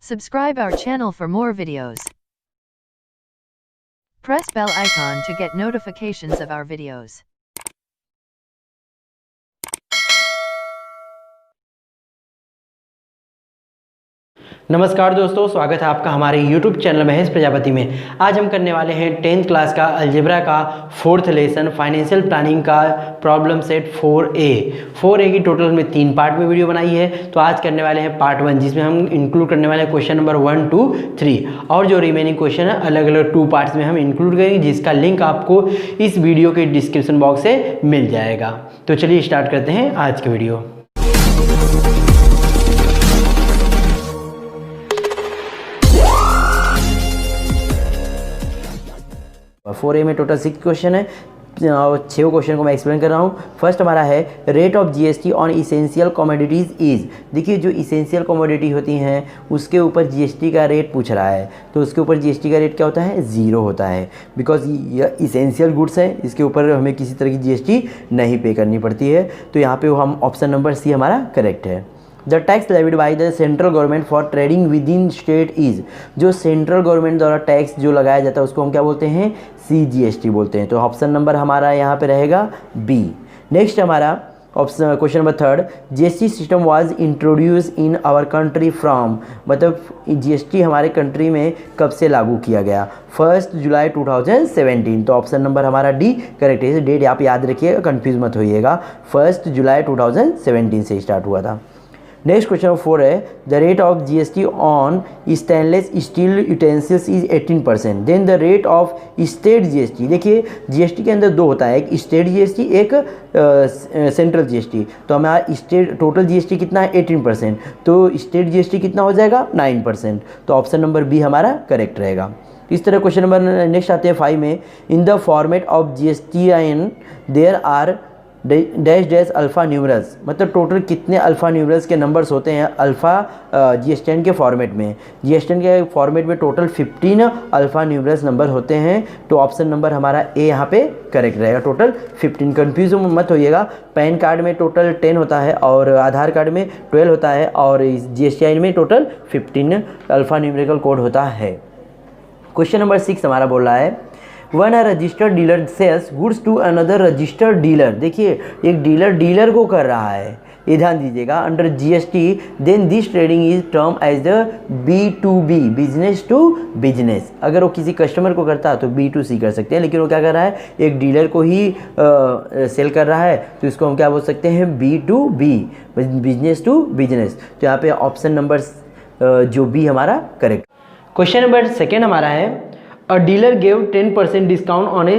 Subscribe our channel for more videos. Press bell icon to get notifications of our videos. नमस्कार दोस्तों, स्वागत है आपका हमारे YouTube चैनल महेश प्रजापति में। आज हम करने वाले हैं 10th क्लास का अलजेब्रा का 4th लेसन फाइनेंशियल प्लानिंग का प्रॉब्लम सेट 4A की टोटल में 3 पार्ट में वीडियो बनाई है। तो आज करने वाले हैं पार्ट 1, जिसमें हम इंक्लूड करने वाले हैं क्वेश्चन नंबर 1, 2, 3 और जो रिमेनिंग क्वेश्चन है अलग अलग 2 पार्ट्स में हम इंक्लूड करेंगे, जिसका लिंक आपको इस वीडियो के डिस्क्रिप्शन बॉक्स से मिल जाएगा। तो चलिए स्टार्ट करते हैं आज की वीडियो। 4A में टोटल 6 क्वेश्चन है और 6 क्वेश्चन को मैं एक्सप्लेन कर रहा हूँ। फर्स्ट हमारा है rate of GST on essential commodities is. देखिए, जो इसेंशियल कमोडिटी होती हैं उसके ऊपर जीएसटी का रेट पूछ रहा है, तो उसके ऊपर जीएसटी का रेट क्या होता है? 0 होता है, बिकॉज ये इसेंशियल गुड्स है, इसके ऊपर हमें किसी तरह की जीएसटी नहीं पे करनी पड़ती है। तो यहाँ पे हम ऑप्शन नंबर सी हमारा करेक्ट है। The tax levied by the central government for trading with in state is. जो सेंट्रल गवर्नमेंट द्वारा टैक्स जो लगाया जाता है उसको हम क्या बोलते हैं? CGST बोलते हैं। तो ऑप्शन नंबर हमारा यहाँ पे रहेगा बी। नेक्स्ट हमारा option question number 3, GST system was introduce in our country from. मतलब GST हमारे कंट्री में कब से लागू किया गया? 1 जुलाई 2017। तो ऑप्शन नंबर हमारा डी करेक्ट है। डेट आप याद रखिएगा, कंफ्यूज मत होइएगा। 1 जुलाई 2017 से स्टार्ट हुआ था। नेक्स्ट क्वेश्चन नंबर 4 है the rate of GST on stainless steel utensils is 18%। Then the rate of state GST. देखिए, जीएसटी के अंदर 2 होता है, एक स्टेट जीएसटी, एक सेंट्रल जीएसटी। तो हमारा स्टेट टोटल जीएसटी कितना है? 18%। तो स्टेट जीएसटी कितना हो जाएगा? 9%। तो ऑप्शन नंबर बी हमारा करेक्ट रहेगा। इस तरह क्वेश्चन नंबर नेक्स्ट आते हैं 5 में, in the format of GSTN there are dash dash alpha numerals. मतलब टोटल कितने अल्फ़ा न्यूमरल्स के नंबर्स होते हैं अल्फ़ा GSTN के फॉर्मेट में? GSTN के फॉर्मेट में टोटल 15 अल्फ़ा न्यूमरल्स नंबर होते हैं। तो ऑप्शन नंबर हमारा ए यहाँ पे करेक्ट रहेगा। टोटल 15, कन्फ्यूज मत होइएगा। पैन कार्ड में टोटल 10 होता है और आधार कार्ड में 12 होता है और GSTN में टोटल 15 अल्फ़ा न्यूमेरिकल कोड होता है। क्वेश्चन नंबर 6 हमारा बोल रहा है one a registered dealer sales goods to another registered dealer. देखिए, एक डीलर को कर रहा है, ये ध्यान दीजिएगा, under GST, then this trading is term as the B2B, business to business. अगर वो किसी कस्टमर को करता है तो B2C कर सकते हैं, लेकिन वो क्या कर रहा है? एक डीलर को ही सेल कर रहा है, तो इसको हम क्या बोल सकते हैं? B2B, business to business. तो यहाँ पे ऑप्शन नंबर जो बी हमारा करेक्ट। क्वेश्चन नंबर 2 हमारा है A dealer gave 10% discount on a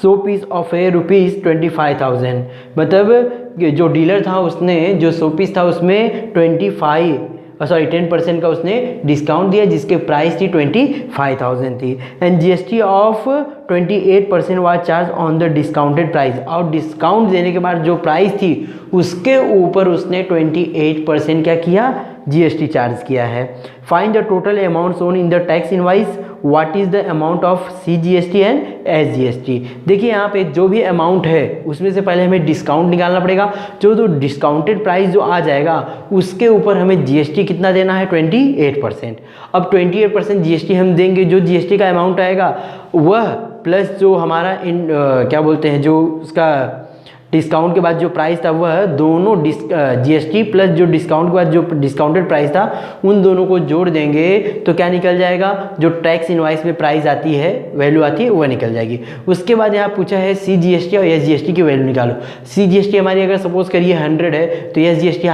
showpiece of a ₹25,000। मतलब जो डीलर था उसने जो शो पीस था उसमें 10% का उसने डिस्काउंट दिया, जिसके प्राइस थी 25,000 थी। And GST of 28% was charge on the discounted price. और डिस्काउंट देने के बाद जो प्राइस थी उसके ऊपर उसने 28% क्या किया? GST चार्ज किया है। Find the total amount shown in the tax invoice, what is the amount of CGST and SGST। देखिए, यहाँ पे जो भी अमाउंट है उसमें से पहले हमें डिस्काउंट निकालना पड़ेगा। जो डिस्काउंटेड प्राइस जो आ जाएगा उसके ऊपर हमें GST कितना देना है? 28%। अब 28% GST हम देंगे, जो GST का अमाउंट आएगा वह प्लस जो हमारा क्या बोलते हैं, जो उसका डिस्काउंट के बाद जो प्राइस था वह दोनों GST प्लस जो डिस्काउंट के बाद जो डिस्काउंटेड प्राइस था उन दोनों को जोड़ देंगे तो क्या निकल जाएगा? जो टैक्स इनवाइस में प्राइस आती है, वैल्यू आती है, वह निकल जाएगी। उसके बाद यहाँ पूछा है CGST और SGST की वैल्यू निकालो। CGST हमारी अगर सपोज करिए 100 है तो SGST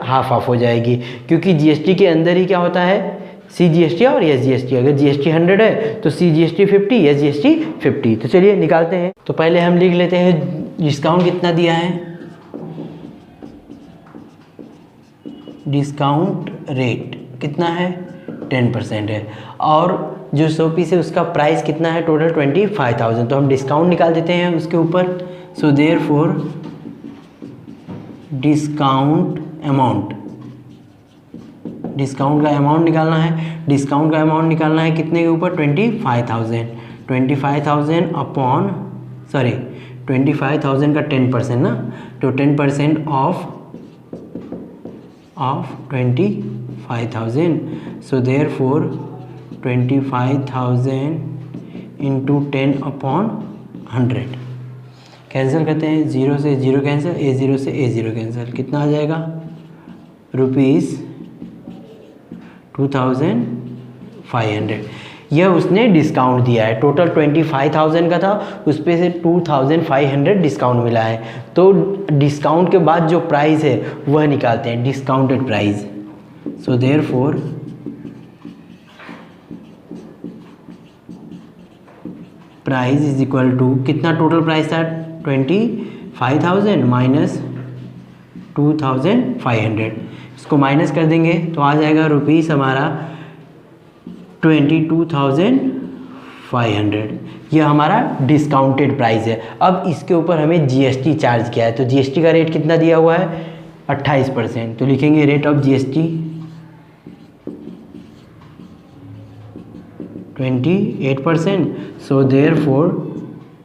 हाफ हो जाएगी, क्योंकि GST के अंदर ही क्या होता है? CGST और SGST। अगर GST 100 है तो CGST 50, SGST 50। तो चलिए निकालते हैं। तो पहले हम लिख लेते हैं डिस्काउंट कितना दिया है। डिस्काउंट रेट कितना है? 10% है। और जो शो पीस है उसका प्राइस कितना है? टोटल 25,000। तो हम डिस्काउंट निकाल देते हैं उसके ऊपर। So therefore discount amount, discount का अमाउंट निकालना है। डिस्काउंट का अमाउंट निकालना है कितने के ऊपर? 25,000। 25,000 अपॉन 25,000 का 10% ना, तो 10% of 25 25,000, so therefore 25,000 into 10/100 cancel करते हैं, 0 से 0 कैंसिल, A0 से A0 कैंसिल, कितना आ जाएगा ₹2500। यह उसने डिस्काउंट दिया है, टोटल 25,000 का था, उस पे से 2500 डिस्काउंट मिला है, तो डिस्काउंट के बाद जो प्राइस है वह निकालते हैं, discounted price. So therefore price is equal to, कितना टोटल प्राइस था 25,000 माइनस 2500, इसको माइनस कर देंगे तो आ जाएगा रुपीस हमारा 22,500। यह हमारा डिस्काउंटेड प्राइस है। अब इसके ऊपर हमें जीएसटी चार्ज किया है, तो जीएसटी का रेट कितना दिया हुआ है 28%, तो लिखेंगे rate of GST 28%। So therefore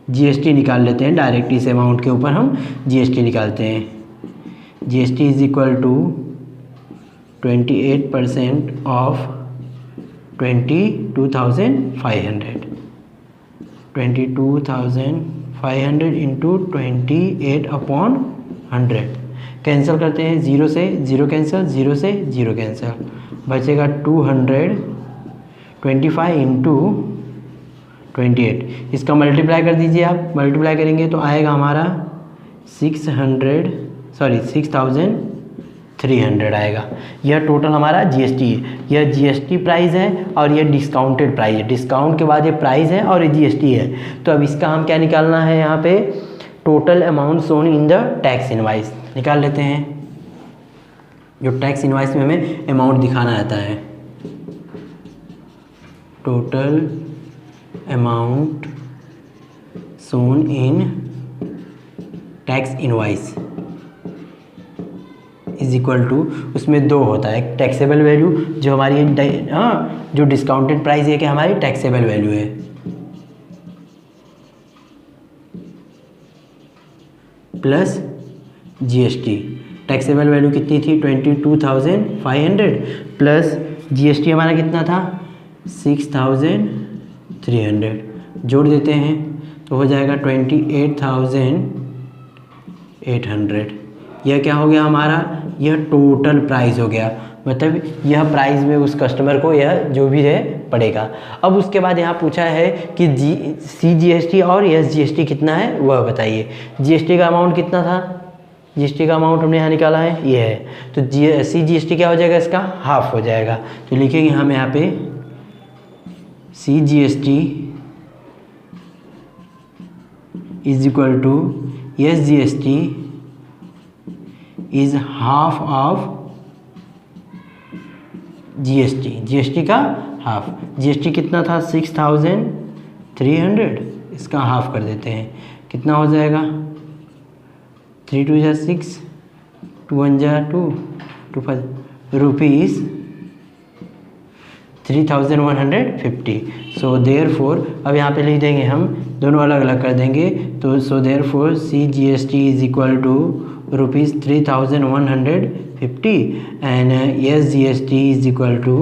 GST निकाल लेते हैं, डायरेक्ट इस अमाउंट के ऊपर हम जीएसटी निकालते हैं। GST is equal to 28% of 22,500, 22,500 into 28/100 cancel करते हैं, 0 से 0 कैंसिल, 0 से 0 कैंसिल, बचेगा 225 इंटू 28, इसका मल्टीप्लाई कर दीजिए आप, मल्टीप्लाई करेंगे तो आएगा हमारा 6,300 आएगा। यह टोटल हमारा जीएसटी है, यह जीएसटी प्राइस है और यह डिस्काउंटेड प्राइस है, डिस्काउंट के बाद ये प्राइस है और ये जीएसटी है। तो अब इसका हम क्या निकालना है, यहाँ पे total amount shown in the tax invoice निकाल लेते हैं। जो टैक्स इनवाइस में हमें अमाउंट दिखाना रहता है, total amount shown in tax invoice is equal to, उसमें 2 होता है, एक टैक्सेबल वैल्यू जो हमारी जो डिस्काउंटेड प्राइस है कि हमारी टैक्सेबल वैल्यू है, प्लस जीएसटी। टैक्सेबल वैल्यू कितनी थी 22,500 प्लस जीएसटी हमारा कितना था 6,300, जोड़ देते हैं तो हो जाएगा 28,800। यह क्या हो गया हमारा, यह टोटल प्राइस हो गया, मतलब यह प्राइस में उस कस्टमर को यह जो भी है पड़ेगा। अब उसके बाद यहाँ पूछा है कि CGST और SGST कितना है वह बताइए। जीएसटी का अमाउंट कितना था, जीएसटी का अमाउंट हमने यहाँ निकाला है, ये है, तो CGST क्या हो जाएगा, इसका हाफ हो जाएगा, तो लिखेंगे हम यहाँ पे CGST is equal to SGST is half of GST, GST का हाफ। जीएसटी कितना था 6,300, इसका हाफ कर देते हैं, कितना हो जाएगा 3 2 जा 6, 2 1 जा 2, 2 5 रुपीज़ 3,150। सो देयरफॉर अब यहाँ पे लिख देंगे हम, दोनों अलग अलग कर देंगे, तो so therefore CGST is equal to rupees 3,150 and SGST is equal to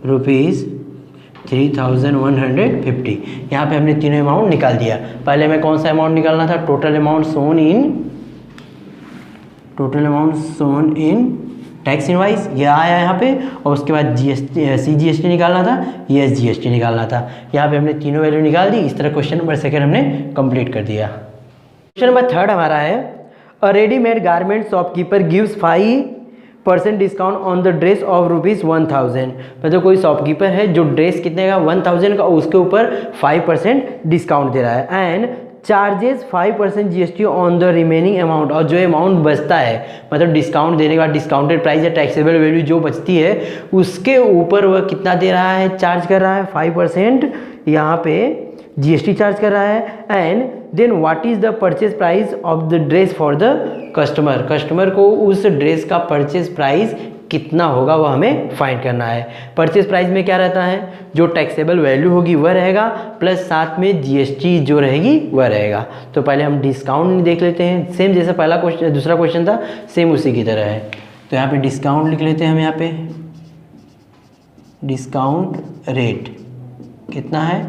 rupees 3,150। यहाँ पे हमने तीनों अमाउंट निकाल दिया। पहले हमें कौन सा अमाउंट निकालना था, total amount shown in tax invoice, यह आया यहाँ पे, और उसके बाद CGST निकालना था, ये SGST निकालना था। यहाँ पे हमने तीनों वैल्यू निकाल दी। इस तरह क्वेश्चन नंबर 2 हमने कंप्लीट कर दिया। क्वेश्चन नंबर 3 हमारा है, a readymade garment shopkeeper gives 5% discount on the dress of ₹1000। मतलब कोई शॉपकीपर है जो ड्रेस कितने का 1000 का, उसके ऊपर 5% डिस्काउंट दे रहा है, and charges 5% GST on the remaining amount, और जो अमाउंट बचता है, मतलब डिस्काउंट देने के बाद डिस्काउंटेड प्राइस या टैक्सेबल वैल्यू जो बचती है उसके ऊपर वह कितना दे रहा है, चार्ज कर रहा है 5% यहाँ पे GST चार्ज कर रहा है। And then what is the purchase price of the dress for the customer, customer को उस ड्रेस का परचेज प्राइस कितना होगा वह हमें फाइंड करना है। परचेज प्राइस में क्या रहता है, जो टैक्सेबल वैल्यू होगी वह रहेगा, प्लस साथ में GST जो रहेगी वह रहेगा। तो पहले हम डिस्काउंट देख लेते हैं, सेम जैसा पहला क्वेश्चन दूसरा क्वेश्चन था, सेम उसी की तरह है। तो यहाँ पे डिस्काउंट लिख लेते हैं हम। यहाँ पे डिस्काउंट रेट कितना है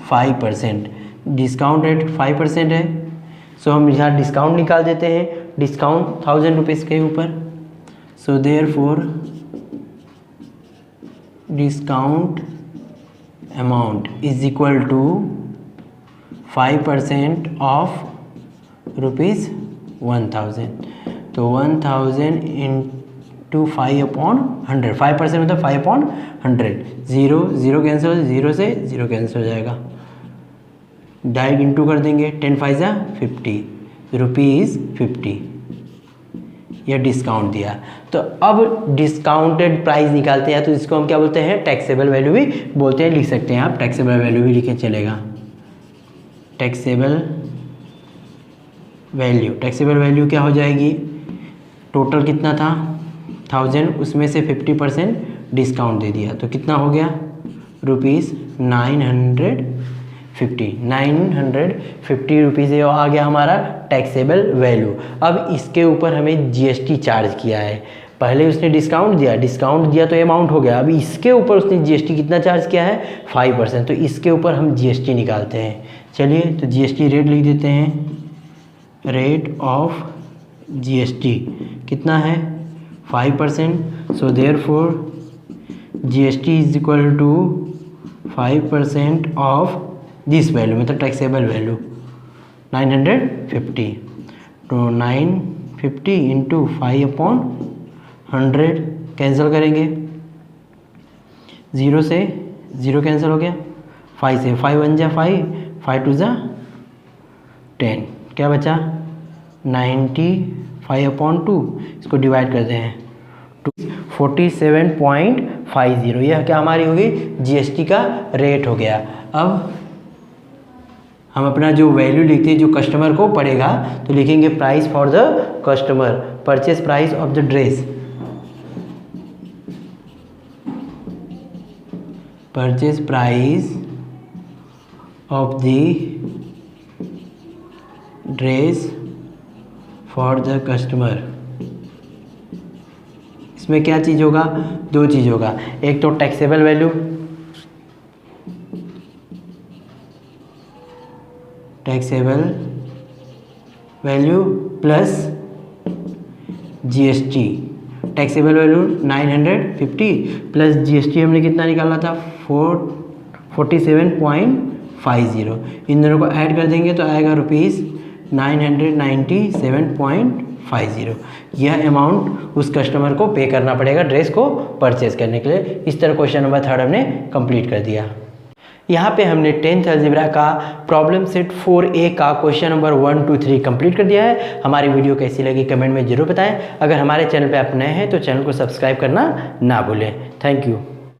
5%, डिस्काउंट रेट 5% है। सो हम यहाँ डिस्काउंट निकाल देते हैं, डिस्काउंट 1000 रुपीज़ के ऊपर। So therefore discount amount is equal to 5% of ₹1000। तो 1000 इंटू 5/100, 5% मतलब 5/100। 0 0 कैंसिल, 0 से 0 कैंसिल हो जाएगा। डायरेक्ट इंटू कर देंगे, 10 5 जा 50, ₹50 यह डिस्काउंट दिया। तो अब डिस्काउंटेड प्राइस निकालते हैं, तो इसको हम क्या बोलते हैं, टैक्सेबल वैल्यू भी बोलते हैं। लिख सकते हैं आप, टैक्सेबल वैल्यू भी लिखे चलेगा। टैक्सेबल वैल्यू, टैक्सेबल वैल्यू क्या हो जाएगी, टोटल कितना था 1000, उसमें से 50% डिस्काउंट दे दिया, तो कितना हो गया ₹950 ये आ गया हमारा टैक्सेबल वैल्यू। अब इसके ऊपर हमें जीएसटी चार्ज किया है। पहले उसने डिस्काउंट दिया तो अमाउंट हो गया। अभी इसके ऊपर उसने जीएसटी कितना चार्ज किया है 5%, तो इसके ऊपर हम जीएसटी निकालते हैं। चलिए तो जीएसटी रेट लिख देते हैं। रेट ऑफ जीएसटी कितना है 5%। So therefore GST is equal to 5% of this value, मतलब टैक्सेबल वैल्यू 950। तो 950 इंटू 5/100 कैंसिल करेंगे, 0 से 0 कैंसिल हो गया, 5 से 5 1 जा 5, 5 2 जा 10, क्या बचा 95/2, इसको डिवाइड करते हैं 47.50। यह क्या हमारी होगी जीएसटी का रेट हो गया। अब हम अपना जो वैल्यू लिखते हैं जो कस्टमर को पड़ेगा, तो लिखेंगे price for the customer, purchase price of the dress, purchase price of the dress for the customer. इसमें क्या चीज़ होगा, दो चीज़ होगा, एक तो taxable value, taxable value plus GST. Taxable value 950 plus GST हमने कितना निकाला था 47.50। इन दोनों को ऐड कर देंगे तो आएगा ₹997.50। यह अमाउंट उस कस्टमर को पे करना पड़ेगा ड्रेस को परचेज करने के लिए। इस तरह क्वेश्चन नंबर 3 हमने कंप्लीट कर दिया। यहाँ पे हमने 10th अलजेब्रा का प्रॉब्लम सेट 4A का क्वेश्चन नंबर 1 2 3 कंप्लीट कर दिया है। हमारी वीडियो कैसी लगी कमेंट में ज़रूर बताएं। अगर हमारे चैनल पे आप नए हैं तो चैनल को सब्सक्राइब करना ना भूलें। Thank you.